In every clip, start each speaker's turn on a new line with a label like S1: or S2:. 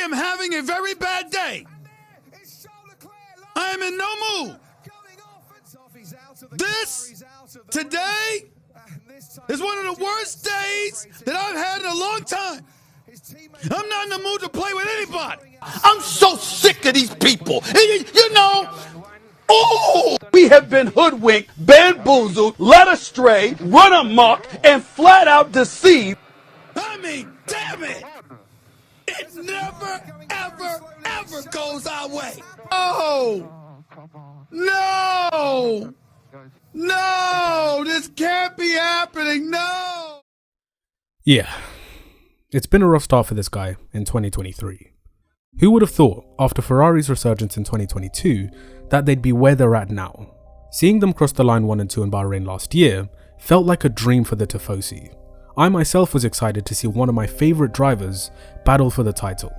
S1: am having a very bad day. I am in no mood. Today is one of the worst days that I've had in a long time. I'm not in the mood to play with anybody.
S2: I'm so sick of these people. You know, oh, we have been hoodwinked, bamboozled, led astray, run amok, and flat out deceived.
S1: I mean, damn it. It never, ever, ever goes our way. Oh, no, this can't be happening. No.
S3: Yeah, it's been a rough start for this guy in 2023. Who would have thought, after Ferrari's resurgence in 2022, that they'd be where they're at now? Seeing them cross the line 1 and 2 in Bahrain last year felt like a dream for the Tifosi. I myself was excited to see one of my favourite drivers battle for the title,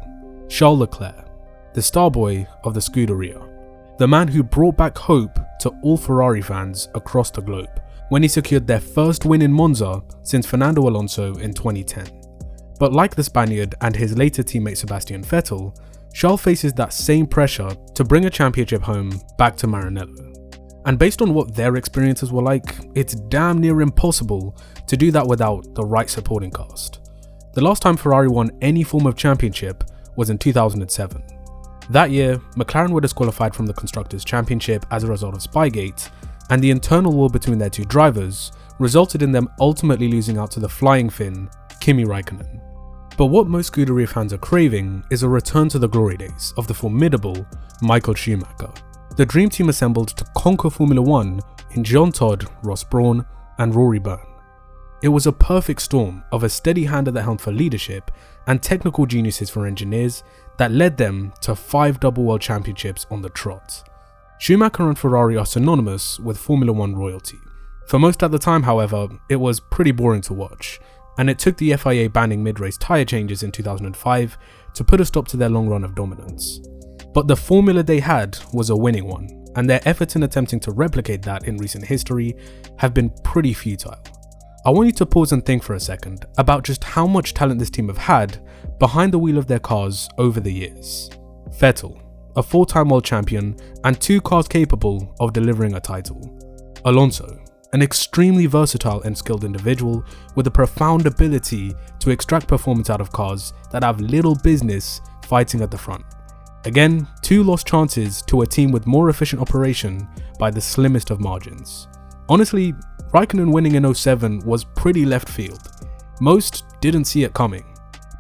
S3: Charles Leclerc, the star boy of the Scuderia, the man who brought back hope to all Ferrari fans across the globe when he secured their first win in Monza since Fernando Alonso in 2010. But like the Spaniard and his later teammate Sebastian Vettel, Charles faces that same pressure to bring a championship home back to Maranello. And based on what their experiences were like, it's damn near impossible to do that without the right supporting cast. The last time Ferrari won any form of championship was in 2007. That year, McLaren were disqualified from the Constructors' Championship as a result of Spygate, and the internal war between their two drivers resulted in them ultimately losing out to the flying Finn, Kimi Räikkönen. But what most Scuderia fans are craving is a return to the glory days of the formidable Michael Schumacher, the dream team assembled to conquer Formula 1 in Jean Todt, Ross Brawn and Rory Byrne. It was a perfect storm of a steady hand at the helm for leadership and technical geniuses for engineers that led them to 5 double world championships on the trot. Schumacher and Ferrari are synonymous with Formula 1 royalty. For most at the time, however, it was pretty boring to watch, and it took the FIA banning mid-race tyre changes in 2005 to put a stop to their long run of dominance. But the formula they had was a winning one, and their efforts in attempting to replicate that in recent history have been pretty futile. I want you to pause and think for a second about just how much talent this team have had behind the wheel of their cars over the years. Vettel, a 4-time world champion and 2 cars capable of delivering a title. Alonso, an extremely versatile and skilled individual with a profound ability to extract performance out of cars that have little business fighting at the front. Again, 2 lost chances to a team with more efficient operation by the slimmest of margins. Honestly, Räikkönen winning in 07 was pretty left field. Most didn't see it coming.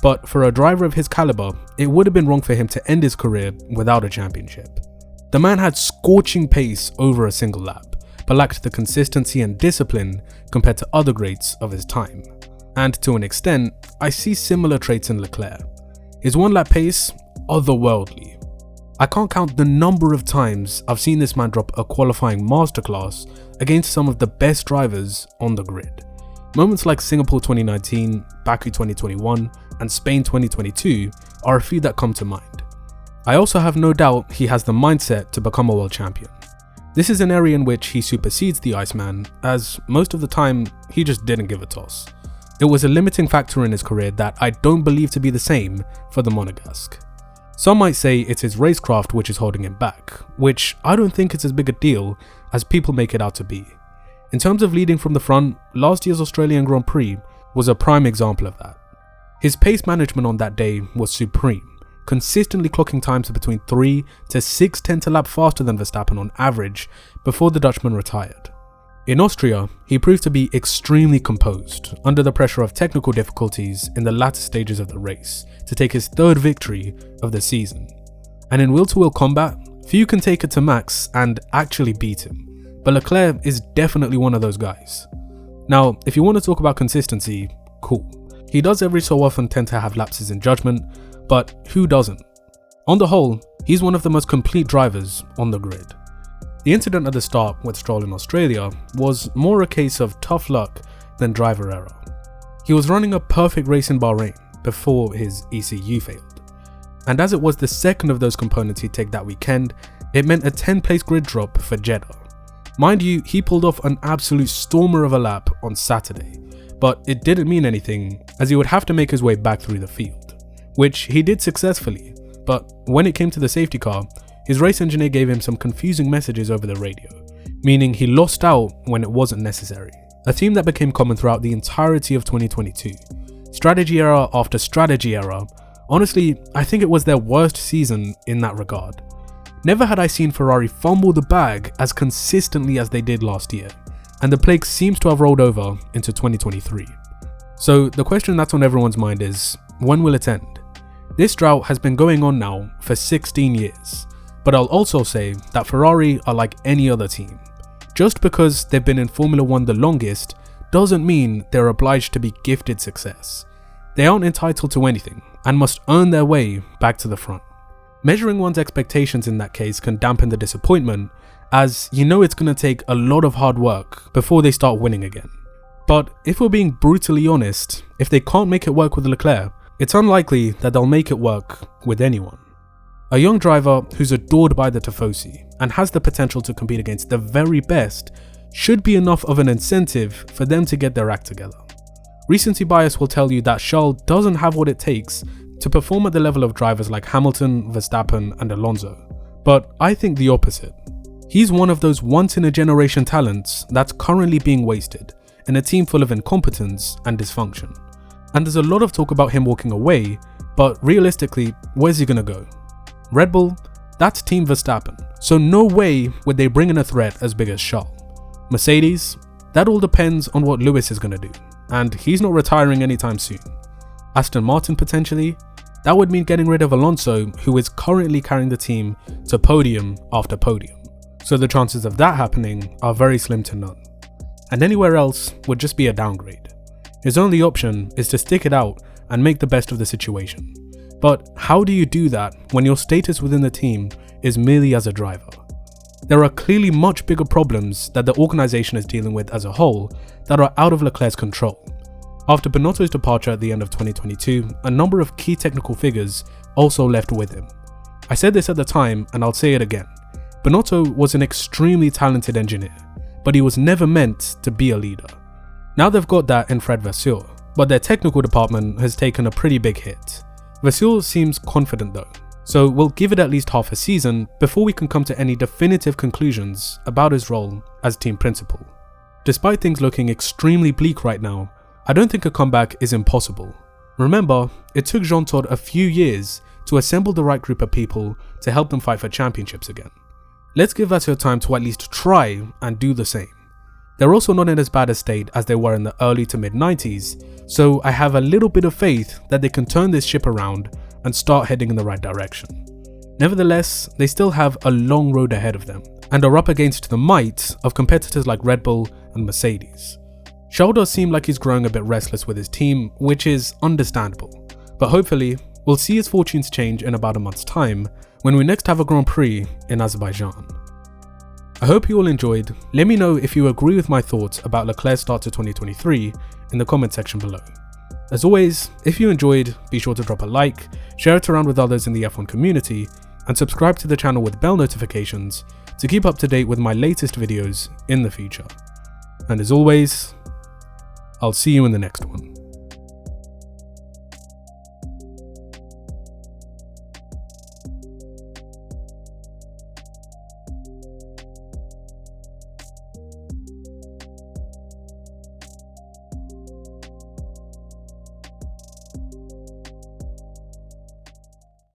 S3: But for a driver of his caliber, it would have been wrong for him to end his career without a championship. The man had scorching pace over a single lap, but lacked the consistency and discipline compared to other greats of his time. And to an extent, I see similar traits in Leclerc. His 1-lap pace, otherworldly. I can't count the number of times I've seen this man drop a qualifying masterclass against some of the best drivers on the grid. Moments like Singapore 2019, Baku 2021, and Spain 2022 are a few that come to mind. I also have no doubt he has the mindset to become a world champion. This is an area in which he supersedes the Iceman, as most of the time he just didn't give a toss. It was a limiting factor in his career that I don't believe to be the same for the Monegasque. Some might say it's his racecraft which is holding him back, which I don't think it's as big a deal as people make it out to be. In terms of leading from the front, last year's Australian Grand Prix was a prime example of that. His pace management on that day was supreme, consistently clocking times of between 3 to 6 tenths a lap faster than Verstappen on average before the Dutchman retired. In Austria, he proved to be extremely composed under the pressure of technical difficulties in the latter stages of the race to take his 3rd victory of the season. And in wheel-to-wheel combat, few can take it to Max and actually beat him, but Leclerc is definitely one of those guys. Now, if you want to talk about consistency, cool. He does every so often tend to have lapses in judgment, but who doesn't? On the whole, he's one of the most complete drivers on the grid. The incident at the start with Stroll in Australia was more a case of tough luck than driver error. He was running a perfect race in Bahrain before his ECU failed. And as it was the second of those components he'd take that weekend, it meant a 10-place grid drop for Jeddah. Mind you, he pulled off an absolute stormer of a lap on Saturday, but it didn't mean anything as he would have to make his way back through the field, which he did successfully, but when it came to the safety car, his race engineer gave him some confusing messages over the radio, meaning he lost out when it wasn't necessary. A theme that became common throughout the entirety of 2022. Strategy error after strategy error. Honestly, I think it was their worst season in that regard. Never had I seen Ferrari fumble the bag as consistently as they did last year, and the plague seems to have rolled over into 2023. So the question that's on everyone's mind is, when will it end? This drought has been going on now for 16 years, but I'll also say that Ferrari are like any other team. Just because they've been in Formula 1 the longest doesn't mean they're obliged to be gifted success. They aren't entitled to anything and must earn their way back to the front. Measuring one's expectations in that case can dampen the disappointment, as you know it's going to take a lot of hard work before they start winning again. But if we're being brutally honest, if they can't make it work with Leclerc, it's unlikely that they'll make it work with anyone. A young driver who's adored by the Tifosi and has the potential to compete against the very best should be enough of an incentive for them to get their act together. Recency bias will tell you that Charles doesn't have what it takes to perform at the level of drivers like Hamilton, Verstappen and Alonso, but I think the opposite. He's one of those once-in-a-generation talents that's currently being wasted in a team full of incompetence and dysfunction. And there's a lot of talk about him walking away, but realistically, where's he gonna go? Red Bull? That's Team Verstappen, so no way would they bring in a threat as big as Charles. Mercedes? That all depends on what Lewis is gonna do, and he's not retiring anytime soon. Aston Martin potentially? That would mean getting rid of Alonso, who is currently carrying the team to podium after podium. So the chances of that happening are very slim to none. And anywhere else would just be a downgrade. His only option is to stick it out and make the best of the situation. But how do you do that when your status within the team is merely as a driver? There are clearly much bigger problems that the organisation is dealing with as a whole that are out of Leclerc's control. After Binotto's departure at the end of 2022, a number of key technical figures also left with him. I said this at the time and I'll say it again. Binotto was an extremely talented engineer, but he was never meant to be a leader. Now they've got that in Fred Vasseur, but their technical department has taken a pretty big hit. Vasseur seems confident though, so we'll give it at least half a season before we can come to any definitive conclusions about his role as team principal. Despite things looking extremely bleak right now, I don't think a comeback is impossible. Remember, it took Jean Todt a few years to assemble the right group of people to help them fight for championships again. Let's give Vasseur time to at least try and do the same. They're also not in as bad a state as they were in the early to mid 90s, so I have a little bit of faith that they can turn this ship around and start heading in the right direction. Nevertheless, they still have a long road ahead of them and are up against the might of competitors like Red Bull and Mercedes. Charles does seem like he's growing a bit restless with his team, which is understandable, but hopefully we'll see his fortunes change in about a month's time when we next have a Grand Prix in Azerbaijan. I hope you all enjoyed. Let me know if you agree with my thoughts about Leclerc's start to 2023 in the comment section below. As always, if you enjoyed, be sure to drop a like, share it around with others in the F1 community, and subscribe to the channel with bell notifications to keep up to date with my latest videos in the future. And as always, I'll see you in the next one.